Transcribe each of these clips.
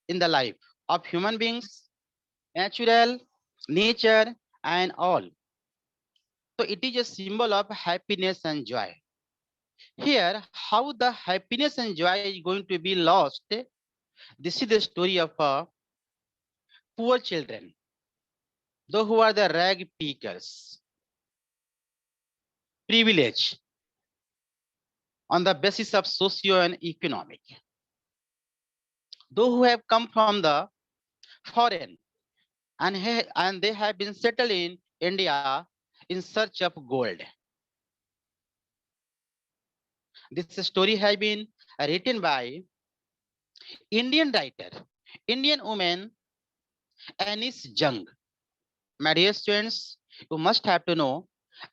in the life of human beings, natural, nature, and all. So it is a symbol of happiness and joy. Here, how the happiness and joy is going to be lost. This is the story of poor children, those who are the rag pickers, privilege on the basis of socio and economic. Those who have come from the foreign and they have been settled in India in search of gold. This story has been written by Indian writer, Indian woman Anis Jung. My dear students, you must have to know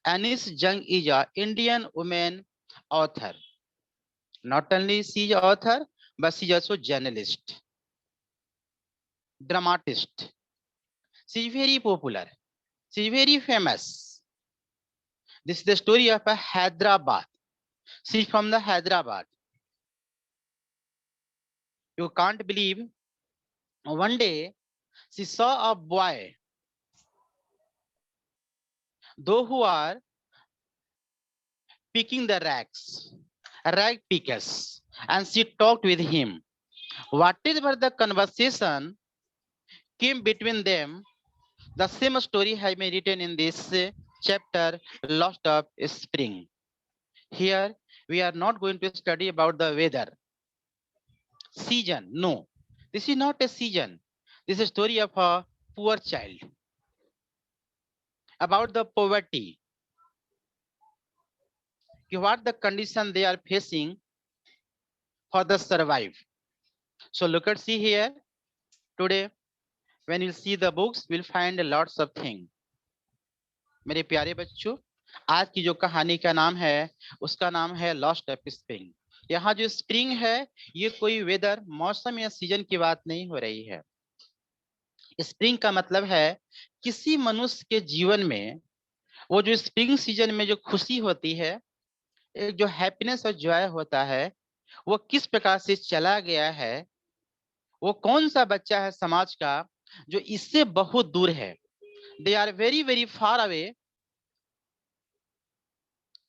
Anis Jung is an Indian woman author. Not only she is author, but she is also journalist, dramatist. She is very popular. She is very famous. This is the story of a Hyderabad. She is from the Hyderabad. You can't believe. One day, she saw a boy, those who are picking the rags, rag pickers, and she talked with him. Whatever the conversation came between them, the same story has been written in this chapter, Lost of Spring. Here, we are not going to study about the weather, season. No, this is not a season. This is a story of a poor child, about the poverty, what the condition they are facing for the survive. So look at see here today. When you see the books, we'll find lots of things. मेरे प्यारे बच्चों, आज की जो कहानी का नाम है उसका नाम है लॉस्ट ऑफ स्प्रिंग। यहाँ जो स्प्रिंग है ये कोई वेदर मौसम या सीजन की बात नहीं हो रही है। स्प्रिंग का मतलब है किसी मनुष्य के जीवन में वो जो स्प्रिंग सीजन में जो खुशी होती है, एक जो हैप्पीनेस और जॉय होता है, वो किस प्रकार से चला गया है। वो कौन सा बच्चा है समाज का जो इससे बहुत दूर है। They are very very far away.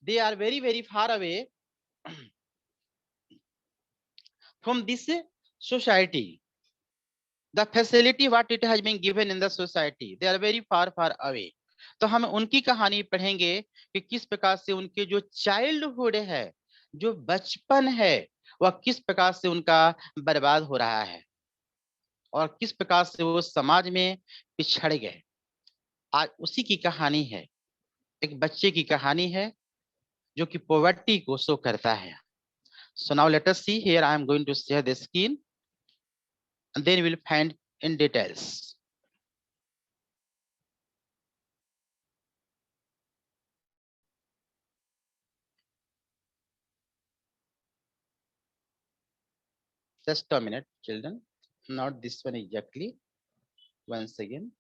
They are very very far away from this society. The facility what it has been given in the society, they are very far away. तो हम उनकी कहानी पढ़ेंगे कि किस प्रकार से उनके जो चाइल्डहुड है, जो बचपन है, वह किस प्रकार से उनका बर्बाद हो रहा है और किस प्रकार से वो समाज में पिछड़ गए। आज उसी की कहानी है, एक बच्चे की कहानी है जो कि पॉवर्टी को शो करता है। So now let us see here. I am going to share the screen and then we will find in details. Just a minute, children. Not this one exactly. Once again.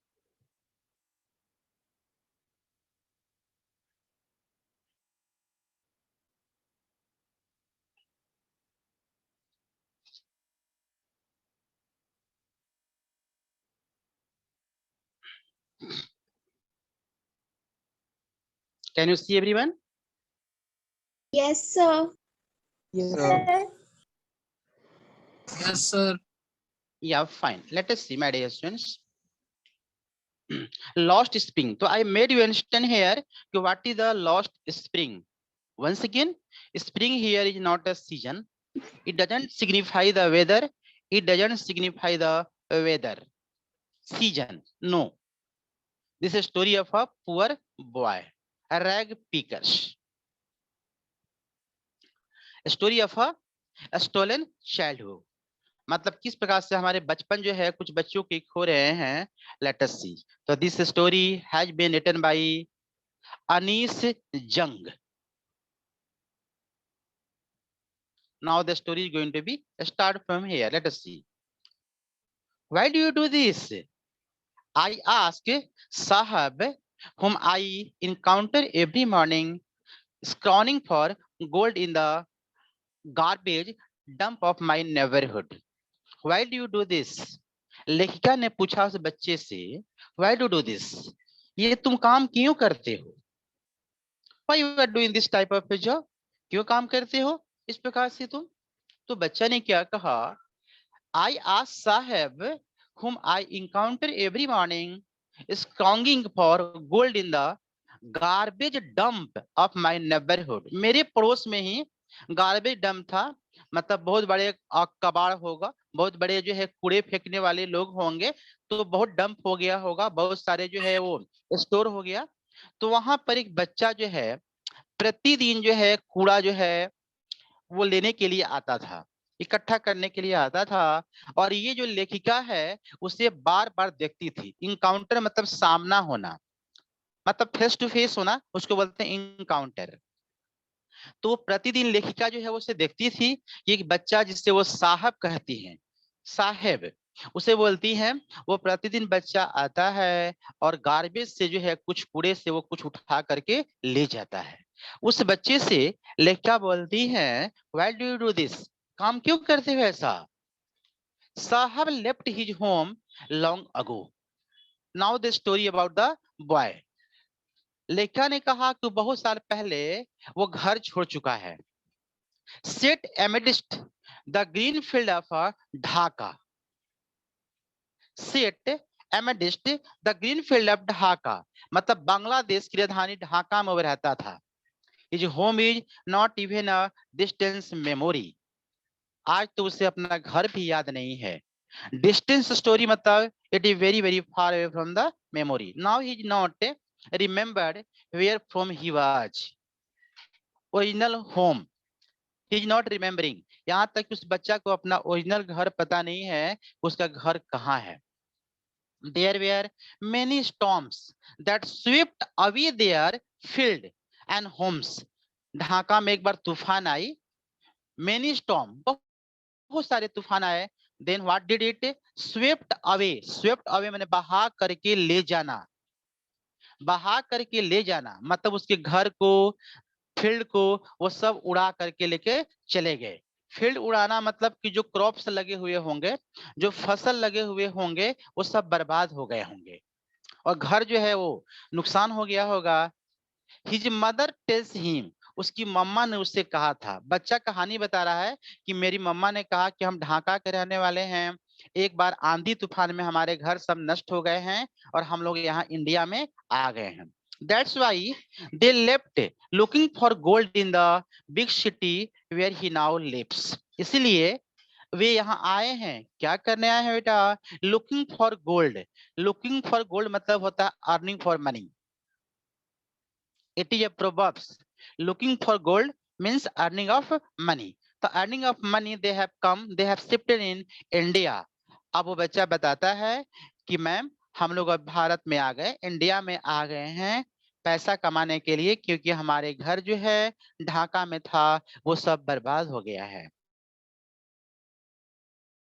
Can you see everyone? Yes, sir. Yes, sir. Yes, sir. Yeah, fine. Let us see, my dear students. Lost spring. So I made you understand here what is the lost spring. Once again, spring here is not a season. It doesn't signify the weather. It doesn't signify the weather. Season. No. This is a story of a poor boy, a rag pickers. A story of a stolen childhood. मतलब किस प्रकार से हमारे बचपन जो है कुछ बच्चों के खो रहे हैं। Let us see. तो this story has been written by Anees Jung. Now the story is going to be start from here. Let us see. Why do you do this? I ask Sahab, whom I encounter every morning, scrawling for gold in the garbage dump of my neighborhood. why do you do this? लेखिका ने पूछा उस बच्चे से, why do you do this? ये तुम काम क्यों करते हो? Why you are doing this type of a job? क्यों काम करते हो इस प्रकार से तुम? तो बच्चा ने क्या कहा, I asked Sahib, whom I encounter every morning, scrounging for gold in the garbage dump of my neighborhood. मेरे पड़ोस में ही गार्बेज डंप था, मतलब बहुत बड़े कबाड़ होगा, बहुत बड़े जो है कूड़े फेंकने वाले लोग होंगे, तो बहुत डंप हो गया होगा, बहुत सारे जो है वो स्टोर हो गया। तो वहां पर एक बच्चा जो है प्रतिदिन जो है कूड़ा जो है वो लेने के लिए आता था, इकट्ठा करने के लिए आता था। और ये जो लेखिका है उसे बार बार देखती थी। इनकाउंटर मतलब सामना होना, मतलब फेस टू फेस होना, उसको बोलते हैं इनकाउंटर। तो प्रतिदिन लेखिका जो है उसे देखती थी, ये बच्चा जिससे वो साहब कहती हैं, साहेब उसे बोलती हैं, वो प्रतिदिन बच्चा आता है और गार्बेज से जो है कुछ कूड़े से वो कुछ उठा करके ले जाता है। उस बच्चे से लेखिका बोलती है, why do you do this? काम क्यों करते हो ऐसा? साहब left his home long ago. Now the story about the boy. लेखिका ने कहा कि बहुत साल पहले वो घर छोड़ चुका है। Set amidst the green field of Dhaka. Set amidst the green field of Dhaka. मतलब बांग्लादेश की राजधानी ढाका में वो रहता था। His home is not even a distance memory. आज तो उसे अपना घर भी याद नहीं है। Distance story मतलब it is very very far away from the memory. Now he is not remembered where from he was. Original home. He is not remembering. यहाँ तक कि उस बच्चा को अपना ओरिजिनल घर पता नहीं है, उसका घर कहाँ है। There were many storms that swept away their field and homes. Dhaka में एक बार तूफान आई, many storm, बहुत सारे तूफान आए। Then what did it? Swept away. Swept away मैंने बहा करके ले जाना, बहा करके ले जाना मतलब उसके घर को, फील्ड को वो सब उड़ा करके लेके चले गए। फील्ड उड़ाना मतलब कि जो क्रॉप्स लगे हुए होंगे, जो फसल लगे हुए होंगे, वो सब बर्बाद हो गए होंगे और घर जो है वो नुकसान हो गया होगा। हिज मदर टेल्स हिम, उसकी मम्मा ने उससे कहा था। बच्चा कहानी बता रहा है कि मेरी मम्मा ने कहा कि हम ढाका के रहने वाले हैं, एक बार आंधी तूफान में हमारे घर सब नष्ट हो गए हैं और हम लोग यहाँ इंडिया में आ गए हैं। That's why they left looking for gold in the big city where he now lives. इसलिए वे यहाँ आए हैं, क्या करने आए हैं बेटा? Looking for gold. Looking for gold मतलब होता है earning for money. It is a proverbs. Looking for gold means earning of money. The earning of money they have come, they have shifted in India. अब वो बच्चा बताता है कि ma'am हम लोग अब भारत में आ गए, इंडिया में आ गए हैं पैसा कमाने के लिए, क्योंकि हमारे घर जो है ढाका में था वो सब बर्बाद हो गया है।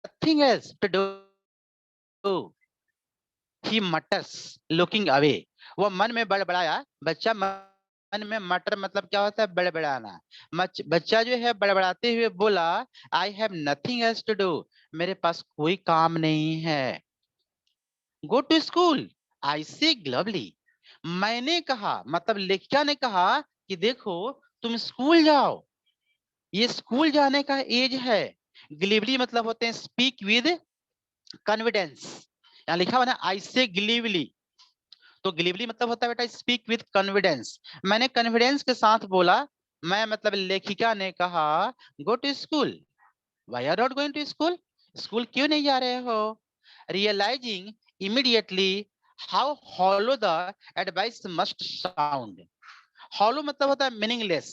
Nothing else to do. He mutters, looking away. वो मन में बड़बड़ाया, बच्चा मन में मटर मतलब क्या होता है? बड़बड़ाना। बच्चा जो है बड़बड़ाते हुए बोला, I have nothing else to do. मेरे पास कोई काम नहीं है। Go to school. I say glibly. मैंने कहा मतलब लेखिका ने कहा कि देखो तुम स्कूल जाओ, ये स्कूल जाने का एज है। ग्लिबली मतलब होते हैं स्पीक विद कॉन्फिडेंस। यहाँ लिखा हुआ ना आई से ग्लिबली, तो ग्लिबली मतलब होता है बेटा स्पीक विद कॉन्फिडेंस। मैंने कॉन्फिडेंस के साथ बोला, मैं मतलब लेखिका ने कहा go to school. Why are not going to school? School क्यों नहीं जा रहे हो? Realising immediately how hollow the advice must sound. Hollow मतलब होता है मीनिंगलेस।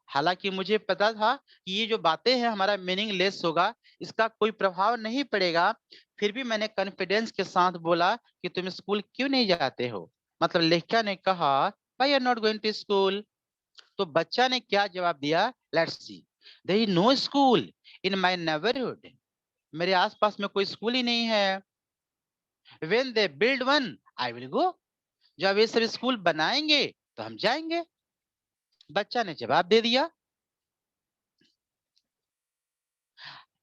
हालांकि मुझे पता था कि ये जो बातें हैं हमारा मीनिंगलेस होगा, इसका कोई प्रभाव नहीं पड़ेगा, फिर भी मैंने कॉन्फिडेंस के साथ बोला कि तुम स्कूल क्यों नहीं जाते हो। मतलब लेखिका ने कहा why are not going to school. तो बच्चा ने क्या जवाब दिया, let's see. There is no school in my neighbourhood. मेरे आसपास में कोई स्कूल ही नहीं है। When they build one I will go. जब ये सब स्कूल बनाएंगे तो हम जाएंगे। बच्चा ने जवाब दे दिया।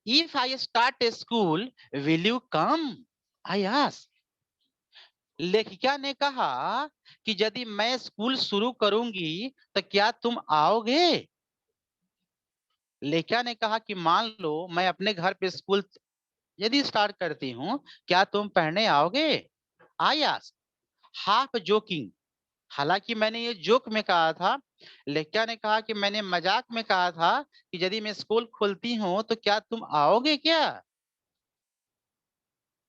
If I start a school, will you come? I asked. लेखिका ने कहा कि यदि मैं स्कूल शुरू करूंगी तो क्या तुम आओगे? लेखिका ने कहा कि मान लो मैं अपने घर पे स्कूल यदि स्टार्ट करती हूँ, क्या तुम पढ़ने आओगे? आई आस्क्ड, हाफ जोकिंग, हालांकि मैंने ये जोक में कहा था। लेखिका ने कहा कि मैंने मजाक में कहा था कि यदि मैं स्कूल खोलती हूँ तो क्या तुम आओगे क्या?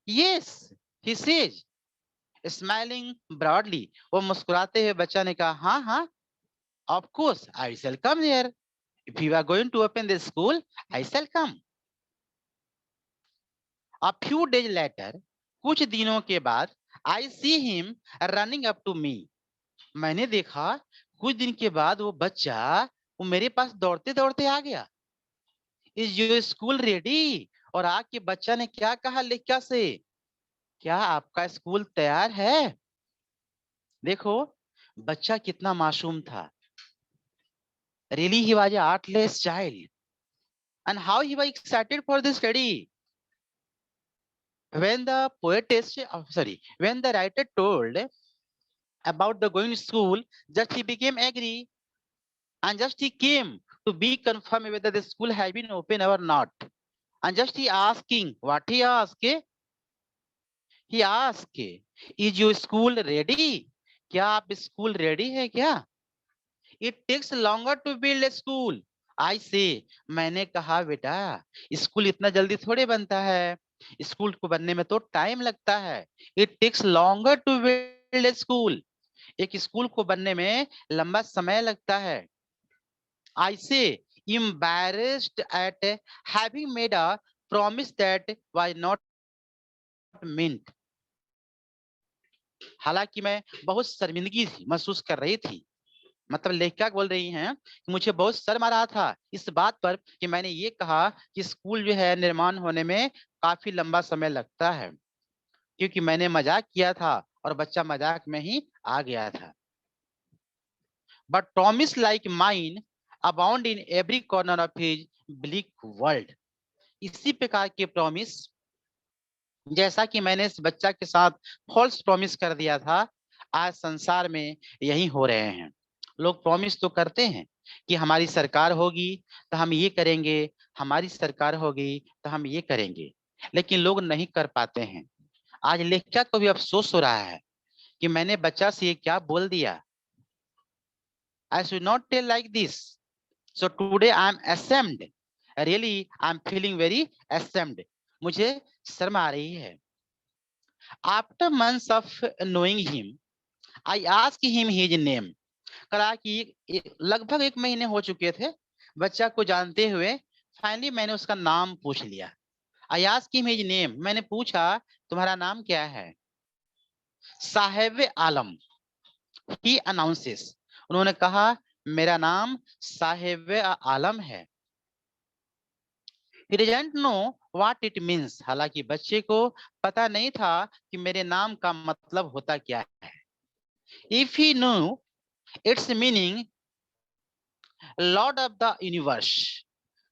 Yes, he says, smiling broadly, वो मुस्कुराते हुए बच्चा ने कहा हाँ हाँ, of course I shall come here, if you are going to open the school I shall come. A few days later, कुछ दिनों के बाद, I see him running up to me. मैंने देखा कुछ दिन के बाद वो बच्चा वो मेरे पास दौड़ते दौड़ते आ गया। Is your school ready? और आके बच्चा ने क्या कहा लेखिका से, क्या आपका स्कूल तैयार है? देखो बच्चा कितना मासूम था। Really he was a artless child. And how he was excited for the study. When the when the writer told about the going to school, just he became angry and just he came to be confirmed whether the school had been open or not. And just he asking, what he asked? He asked, is your school ready? क्या आप school ready है क्या? It takes longer to build a school. I say, मैंने कहा बेटा school इतना जल्दी थोड़े बनता है, स्कूल को बनने में तो टाइम लगता है। It takes longer to build a school. एक स्कूल को बनने में लंबा समय लगता है। I say, embarrassed at having made a promise that was not meant. हालांकि मैं बहुत शर्मिंदगी महसूस कर रही थी। मतलब लेखिका बोल रही हैं कि मुझे बहुत शर्म आ रहा था इस बात पर कि मैंने ये कहा कि स्कूल जो है निर्माण होने में काफी लंबा समय लगता है, क्योंकि मैंने मजाक किया था और बच्चा मजाक में ही आ गया था। But promise like mine abound in every corner of his bleak world. इसी प्रकार के प्रॉमिस जैसा कि मैंने इस बच्चा के साथ फॉल्स प्रॉमिस कर दिया था, आज संसार में यही हो रहे हैं। लोग प्रॉमिस तो करते हैं कि हमारी सरकार होगी तो हम ये करेंगे, हमारी सरकार होगी तो हम ये करेंगे, लेकिन लोग नहीं कर पाते हैं। आज लेखिका को भी अफसोस हो रहा है कि मैंने बच्चा से ये क्या बोल दिया। I should not tell like this. So today I am ashamed. Really, I am feeling very ashamed. मुझे शर्म आ रही है। After months of knowing him, I asked him his name. कहा कि लगभग 1 महीने हो चुके थे बच्चा को जानते हुए, फाइनली मैंने उसका नाम पूछ लिया। I asked him his name. मैंने पूछा तुम्हारा नाम क्या है? साहेब आलम, he announces. उन्होंने कहा मेरा नाम साहेब आलम है। He didn't know what it means. हालांकि बच्चे को पता नहीं था कि मेरे नाम का मतलब होता क्या है। If he knew its meaning, Lord of the universe.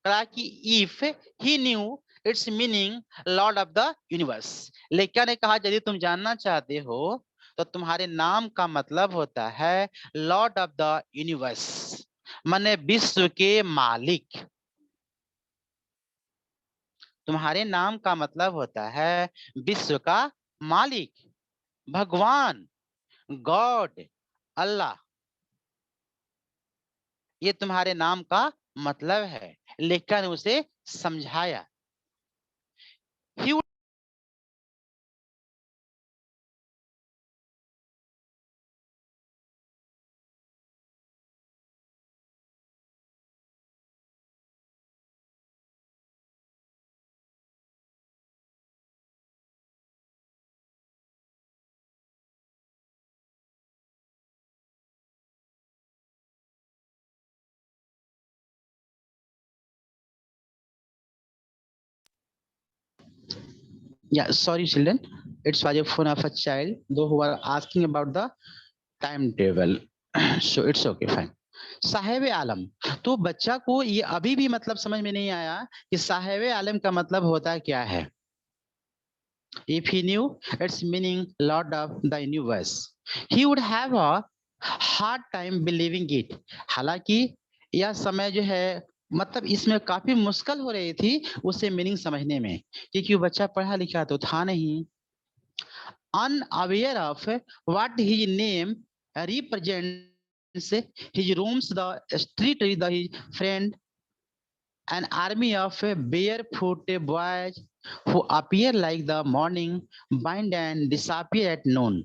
कहा कि if he knew its meaning, Lord of the universe. लेखिका ने कहा यदि तुम जानना चाहते हो तो तुम्हारे नाम का मतलब होता है लॉर्ड ऑफ द यूनिवर्स, माने विश्व के मालिक। तुम्हारे नाम का मतलब होता है विश्व का मालिक, भगवान, गॉड, अल्लाह। ये तुम्हारे नाम का मतलब है। लेखिका ने उसे समझाया। He would Yeah, sorry, children. It was a phone of a child, though who are asking about the timetable. So it's okay, fine. Sahib आलम। तो बच्चा को ये अभी भी मतलब समझ में नहीं आया कि साहिब आलम का मतलब होता क्या है। If he knew its meaning, Lord of the universe, he would have a hard time believing it. हालांकि यह समय जो है मतलब इसमें काफी मुश्किल हो रही थी उसे मीनिंग समझने में, क्योंकि वो बच्चा पढ़ा लिखा तो था नहीं। Unaware of what his name represents, he roams the street with his friend, an army of barefoot boys who appear like the morning, bind and disappear at noon.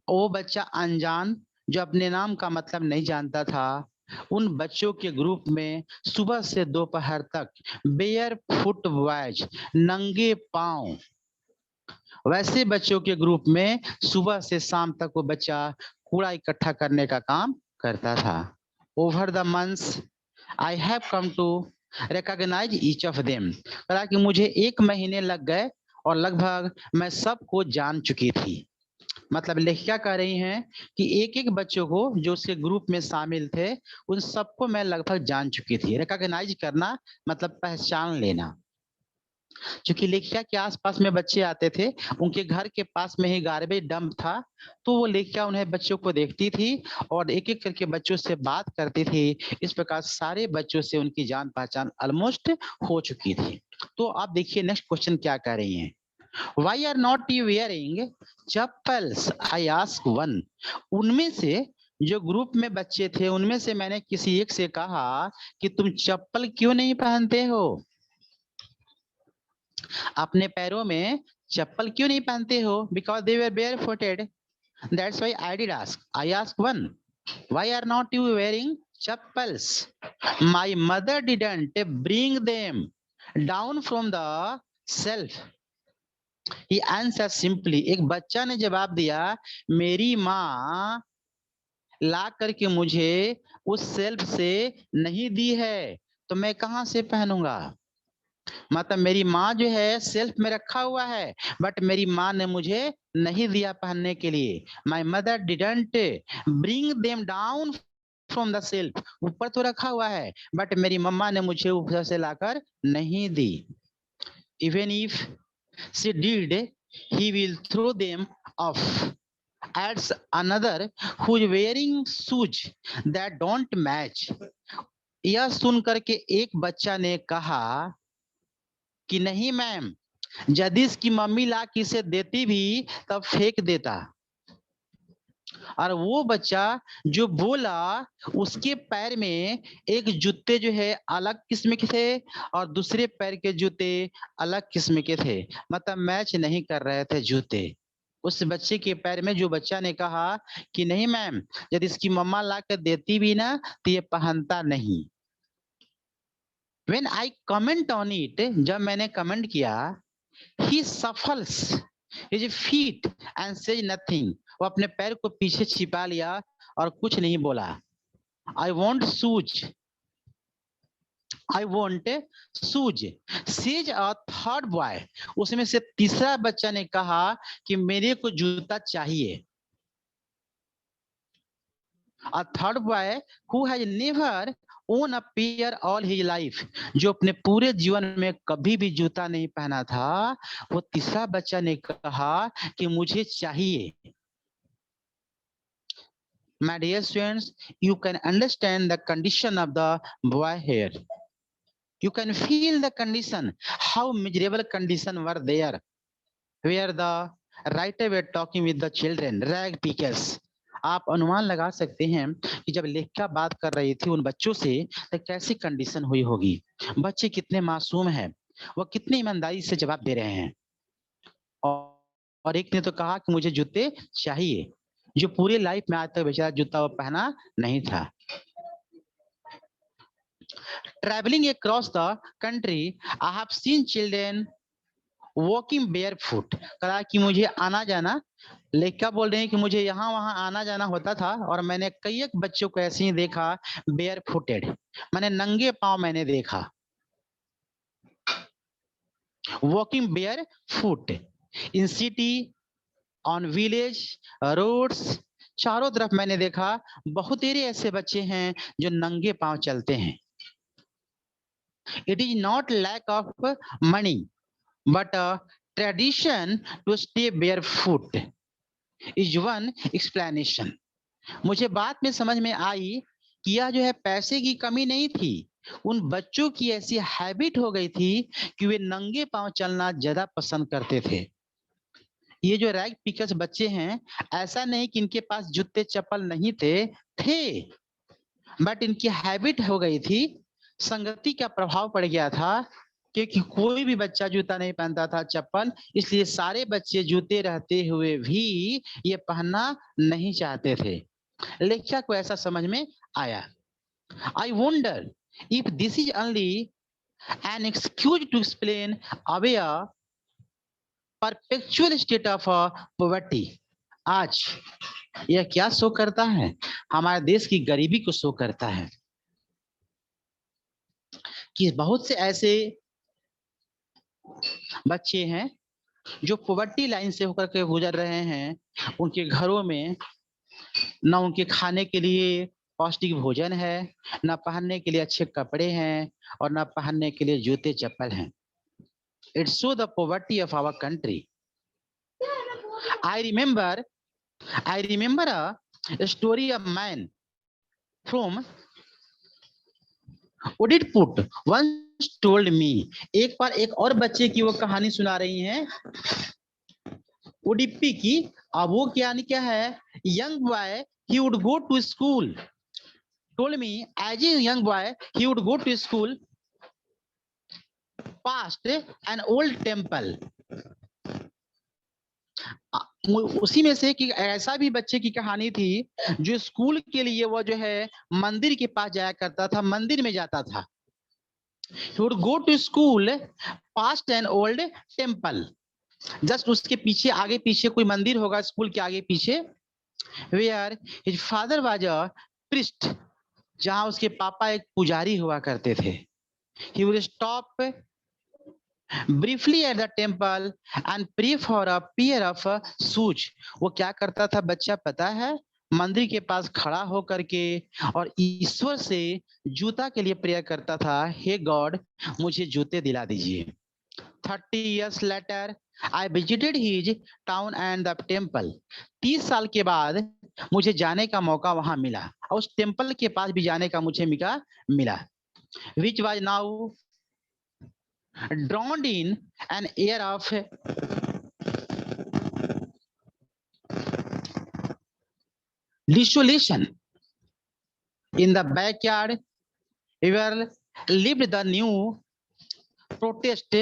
वो बच्चा अनजान जो अपने नाम का मतलब नहीं जानता था, उन बच्चों के ग्रुप में सुबह से दोपहर तक बेयर फुट बॉयज, नंगे पांव, वैसे बच्चों के ग्रुप में सुबह से शाम तक वो बच्चा कूड़ा इकट्ठा करने का काम करता था। Over the months I have come to recognise each of them. कहा कि मुझे 1 महीने लग गए और लगभग मैं सबको जान चुकी थी। मतलब लेखिका कह रही हैं कि एक एक बच्चों को जो उसके ग्रुप में शामिल थे उन सबको मैं लगभग जान चुकी थी। रिकॉग्नाइज करना मतलब पहचान लेना। क्योंकि लेखिका के आसपास में बच्चे आते थे, उनके घर के पास में ही गार्बेज डंप था, तो वो लेखिका उन्हें बच्चों को देखती थी और एक एक करके बच्चों से बात करती थी। इस प्रकार सारे बच्चों से उनकी जान पहचान ऑलमोस्ट हो चुकी थी। तो आप देखिए नेक्स्ट क्वेश्चन क्या कह रही हैं। Why are not you wearing chappals? I ask one. उनमें से जो ग्रुप में बच्चे थे उनमें से मैंने किसी एक से कहा कि तुम चप्पल क्यों नहीं पहनते हो? अपने पैरों में चप्पल क्यों नहीं पहनते हो? Because they were barefooted. That's why I did ask. I asked one. Why are not you wearing chappals? My mother didn't bring them down from the shelf. He answered simply. एक बच्चा ने जवाब दिया, मेरी माँ ला करके मुझे उस सेल्फ से नहीं दी है, तो मैं कहाँ से पहनूंगा? मतलब मेरी माँ जो है सेल्फ में रखा हुआ है, बट मेरी माँ ने मुझे नहीं दिया पहनने के लिए। My mother didn't bring them down from the self. ऊपर तो रखा हुआ है बट मेरी मम्मा ने मुझे ऊपर से लाकर नहीं दी। Even if she did he will throw them off. Adds another who is wearing shoes that don't match. यह सुन करके एक बच्चा ने कहा कि नहीं मैम, यदि इसकी मम्मी ला के इसे देती भी तब फेंक देता। और वो बच्चा जो बोला उसके पैर में एक जूते जो है अलग किस्म के थे और दूसरे पैर के जूते अलग किस्म के थे, मतलब मैच नहीं कर रहे थे जूते। उस बच्चे के पैर में जो बच्चा ने कहा कि नहीं मैम, यदि इसकी मम्मा ला कर देती भी ना तो ये पहनता नहीं। When I comment on it, जब मैंने कमेंट किया, he shuffles his feet and says nothing. वो अपने पैर को पीछे छिपा लिया और कुछ नहीं बोला। I want shoes. I want shoes. Says a third boy. उसमें से तीसरा बच्चा ने कहा कि मेरे को जूता चाहिए। A third boy who has never owned a pair all his life, जो अपने पूरे जीवन में कभी भी जूता नहीं पहना था, वो तीसरा बच्चा ने कहा कि मुझे चाहिए। My dear students, you can understand the condition of the boy here. You can feel the condition, how miserable condition were there, where the writer were talking with the children, rag pickers. आप अनुमान लगा सकते हैं कि जब लेखिका बात कर रही थी उन बच्चों से तो कैसी कंडीशन हुई होगी। बच्चे कितने मासूम हैं, वो कितनी ईमानदारी से जवाब दे रहे हैं। और एक ने तो कहा कि मुझे जूते चाहिए, जो पूरे लाइफ में आज तक बेचारा जूता वो पहना नहीं था। Traveling across the country, I have seen children walking barefoot. कहा कि मुझे आना जाना, लेखिका बोल रहे हैं कि मुझे यहाँ वहां आना जाना होता था और मैंने कई एक बच्चों को ऐसे ही देखा बेयर फुटेड, मैंने नंगे पांव मैंने देखा। Walking barefoot in city, on village roads, चारों तरफ मैंने देखा बहुत तेरे ऐसे बच्चे हैं जो नंगे पांव चलते हैं। It is not lack of money but tradition to stay barefoot is one explanation. मुझे बाद में समझ में आई कि यह जो है पैसे की कमी नहीं थी, उन बच्चों की ऐसी हैबिट हो गई थी कि वे नंगे पांव चलना ज्यादा पसंद करते थे। ये जो रैग पिकर्स बच्चे हैं, ऐसा नहीं कि इनके पास जूते चप्पल नहीं थे, बट इनकी हैबिट हो गई थी, संगति का प्रभाव पड़ गया था, क्योंकि कोई भी बच्चा जूता नहीं पहनता था चप्पल, इसलिए सारे बच्चे जूते रहते हुए भी ये पहनना नहीं चाहते थे। लेखक को ऐसा समझ में आया। I wonder if this is only an excuse to explain away a perpetual state of poverty. आज यह क्या शो करता है? हमारे देश की गरीबी को शो करता है कि बहुत से ऐसे बच्चे हैं जो पॉवर्टी लाइन से होकर के गुजर रहे हैं। उनके घरों में न उनके खाने के लिए पौष्टिक भोजन है, न पहनने के लिए अच्छे कपड़े हैं, और न पहनने के लिए जूते चप्पल हैं। It's show the poverty of our country. I remember a story of man from Uditput once told me। एक बार एक और बच्चे की वो कहानी सुना रही हैं उडिपी की। अब वो क्या है? Young boy he would go to school, told me as a young boy he would go to school past an old temple। उसी में से कि ऐसा भी बच्चे की कहानी थी जो स्कूल के लिए वो जो है मंदिर के पास जाया करता था, मंदिर में जाता था। He would go to school past an old temple। Just उसके पीछे आगे पीछे कोई मंदिर होगा स्कूल के आगे पीछे। Where his father was a priest, जहां उसके पापा एक पुजारी हुआ करते थे। He would stop briefly at the temple and pray for a pair of shoes। वो क्या करता था बच्चा पता है? मंदिर के पास खड़ा हो करके और ईश्वर से जूता के लिए प्रेयर करता था, हे गॉड मुझे जूते दिला दीजिए। 30 years later I visited his town and the temple। 30 साल के बाद मुझे जाने का मौका वहां मिला और उस टेम्पल के पास भी जाने का मुझे मिला। which was now drowned in an air of desolation। In the backyard where lived the new protest,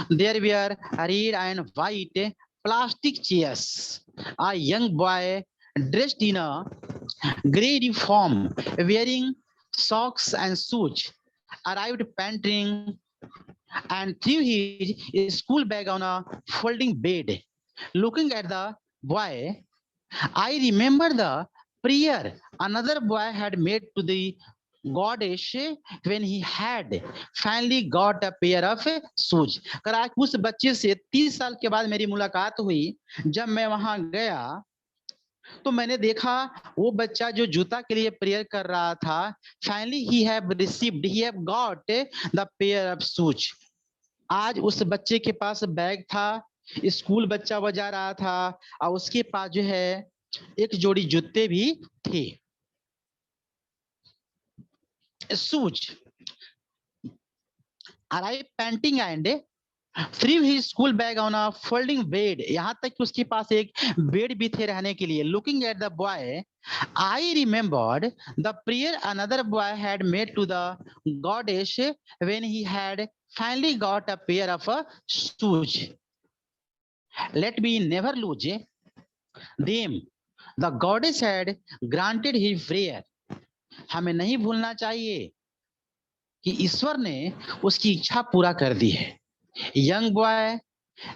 there were red and white plastic chairs। A young boy dressed in a grey uniform, wearing socks and shoes, arrived panting and threw his school bag on a folding bed। Looking at the boy, I remember the prayer another boy had made to the goddess when he had finally got a pair of shoes। कर आज उस बच्चे से 30 साल के बाद मेरी मुलाकात हुई। जब मैं वहां गया तो मैंने देखा वो बच्चा जो जूता के लिए प्रेयर कर रहा था, finally he have got the pair of shoes। आज उस बच्चे के पास बैग था, स्कूल बच्चा वो जा रहा था और उसके पास जो है एक जोड़ी जूते भी थे। Shoes arrived panting and threw his school bag on a folding bed। यहाँ तक कि उसके पास एक बेड भी थे रहने के लिए। Looking at the boy, I remembered the prayer another boy had made to the goddess when he had finally got a pair of shoes। Let me never lose them। The goddess had granted his prayer। हमें नहीं भूलना चाहिए कि ईश्वर ने उसकी इच्छा पूरा कर दी है। Young boy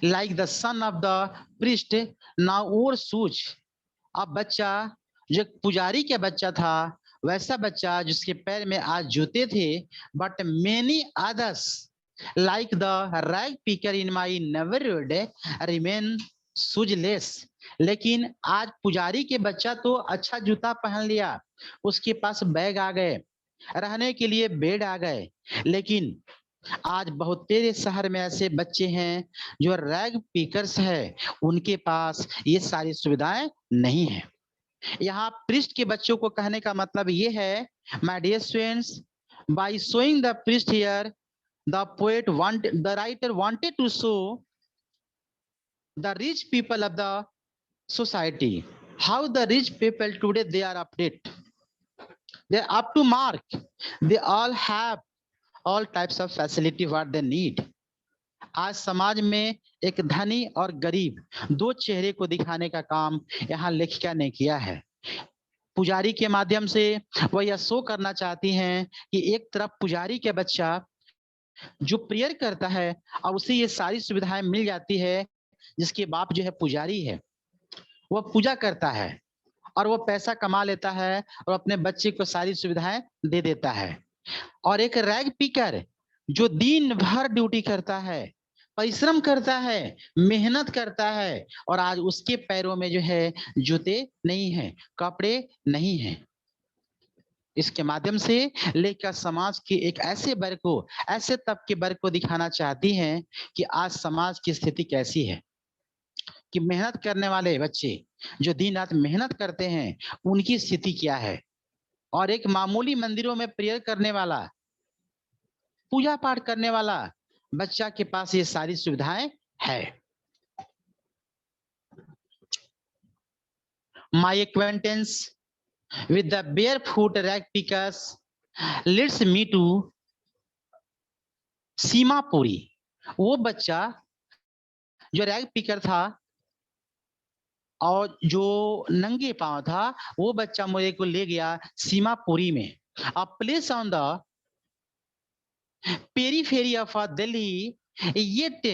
like the son of the priest now wore shoes। अब बच्चा जो पुजारी का बच्चा था वैसा बच्चा जिसके पैर में आज जूते थे। But many others like the rag picker in my neighborhood remain शूजलेस। लेकिन आज पुजारी के बच्चा तो अच्छा जूता पहन लिया, उसके पास बैग आ गए, रहने के लिए बेड आ गए। लेकिन आज बहुत तेरे शहर में ऐसे बच्चे हैं जो रैग पिकर्स है, उनके पास ये सारी सुविधाएं नहीं है। यहाँ पृष्ठ के बच्चों को कहने का मतलब ये है, my dear students, by showing the पृष्ठ here, the writer wanted to show the rich people of the society, how the rich people today they are update, they're up to mark, they all have all types of facility what they need. आज समाज में एक धनी और गरीब दो चेहरे को दिखाने का काम यहाँ लेखिका ने किया है। पुजारी के माध्यम से वह यह शो करना चाहती हैं कि एक तरफ पुजारी के बच्चा जो प्रेयर करता है और उसे ये सारी सुविधाएं मिल जाती है, जिसके बाप जो है पुजारी है, वह पूजा करता है और वो पैसा कमा लेता है और अपने बच्चे को सारी सुविधाएं दे देता है। और एक रैग पिकर जो दिन भर ड्यूटी करता है, परिश्रम करता है, मेहनत करता है, और आज उसके पैरों में जो है जूते नहीं है, कपड़े नहीं है। इसके माध्यम से लेकर समाज के एक ऐसे वर्ग को, ऐसे तबके वर्ग को दिखाना चाहती हैं कि आज समाज की स्थिति कैसी है, कि मेहनत करने वाले बच्चे जो दिन रात मेहनत करते हैं उनकी स्थिति क्या है, और एक मामूली मंदिरों में प्रेयर करने वाला, पूजा पाठ करने वाला बच्चा के पास ये सारी सुविधाएं है। My acquaintance with the barefoot rag pickers leads me to Seemapuri. वो बच्चा जो रैग पिकर था और जो नंगे पांव था, वो बच्चा मुझे को ले गया सीमापुरी में, a place on the periphery of Delhi, yet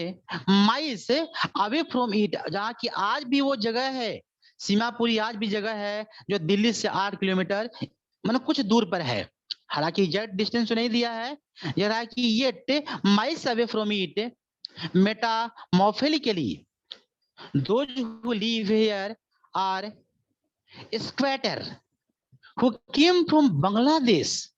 miles away from it, जहाँ की आज भी वो जगह है, सीमापुरी आज भी जगह है जो दिल्ली से 8 किलोमीटर मतलब कुछ दूर पर है। हालांकि एग्जैक्ट डिस्टेंस तो नहीं दिया है, यह रहा कि yet miles away from it, metamorphically those who live here are squatter who came from Bangladesh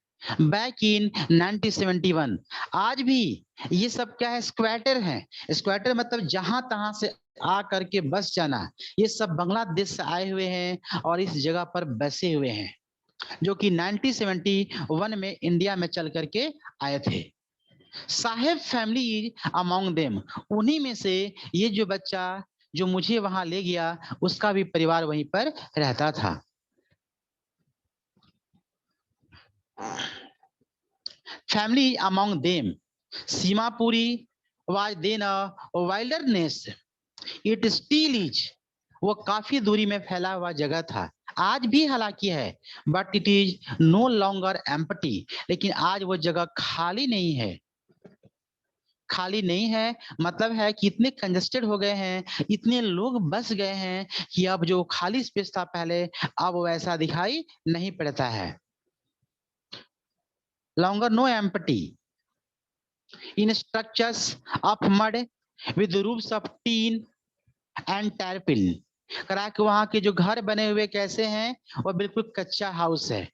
back in 1971। आज भी ये सब क्या है, स्क्वैटर हैं। स्क्वैटर मतलब जहां तहां से आ करके बस जाना। ये सब बांग्लादेश से आए हुए हैं और इस जगह पर बसे हुए हैं, जो कि 1971 में इंडिया में चल करके आए थे। साहेब फैमिली अमॉन्ग देम, उन्हीं में से ये जो बच्चा जो मुझे वहां ले गया, उसका भी परिवार वहीं पर रहता था। Family among them, Seemapuri was then a wilderness, it still is, वो काफी दूरी में फैला हुआ जगह था, आज भी हालांकि है, but it is no longer empty, लेकिन आज वो जगह खाली नहीं है। खाली नहीं है मतलब है कि इतने कंजेस्टेड हो गए हैं, इतने लोग बस गए हैं कि अब जो खाली स्पेस था पहले, अब वैसा दिखाई नहीं पड़ता है। longer no empty in structures of mud with roofs of tin and tarpaulin, करा के वहां के जो घर बने हुए कैसे हैं, वो बिल्कुल कच्चा हाउस है,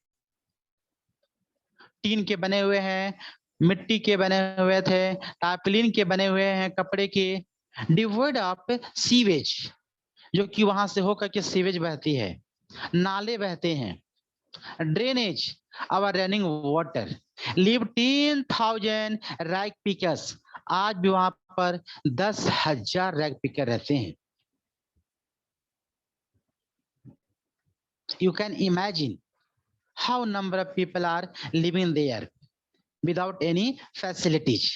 टीन के बने हुए हैं, मिट्टी के बने हुए थे, टार्पालिन के बने हुए हैं, कपड़े के, डिवोइड ऑफ सीवेज, जो कि वहां से होकर के सीवेज बहती है, नाले बहते हैं, drainage our running water, live 10,000 rag pickers, आज भी वहां पर 10,000 रैग पिकर रहते हैं। You can imagine how number of people are living there without any facilities.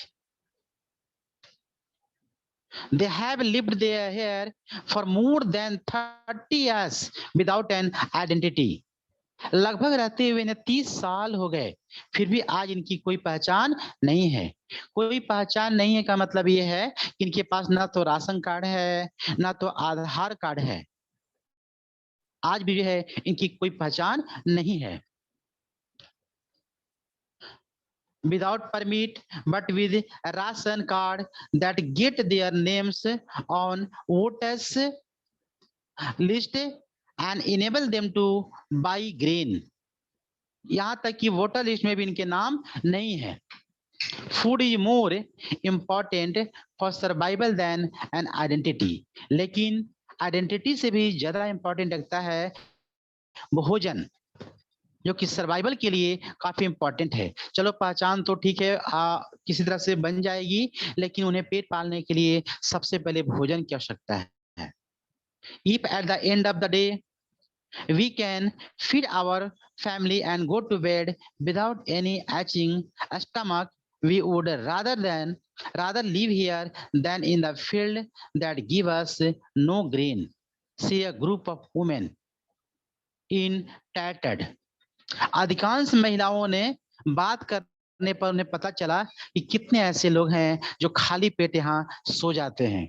They have lived there here for more than 30 years without an identity. लगभग रहते हुए 30 साल हो गए, फिर भी आज इनकी कोई पहचान नहीं है। कोई पहचान नहीं है का मतलब ये है कि इनके पास ना तो राशन कार्ड है, ना तो आधार कार्ड है, आज भी जो है इनकी कोई पहचान नहीं है। Without permit but with a ration card that get their names on voters list and enable them to buy grain. यहाँ तक कि वोटर लिस्ट में भी इनके नाम नहीं है. Food is more important for survival than an identity. लेकिन आइडेंटिटी से भी ज्यादा इंपॉर्टेंट लगता है भोजन, जो कि सर्वाइवल के लिए काफी इंपॉर्टेंट है. चलो पहचान तो ठीक है किसी तरह से बन जाएगी, लेकिन उन्हें पेट पालने के लिए सबसे पहले भोजन की आवश्यकता है. If at the end of the day we can feed our family and go to bed without any aching stomach, we would rather live here than in the field that give us no grain. See a group of women in tattered. अधिकांश महिलाओं ने बात करने पर उन्हें पता चला कि कितने ऐसे लोग हैं जो खाली पेट यहाँ सो जाते हैं.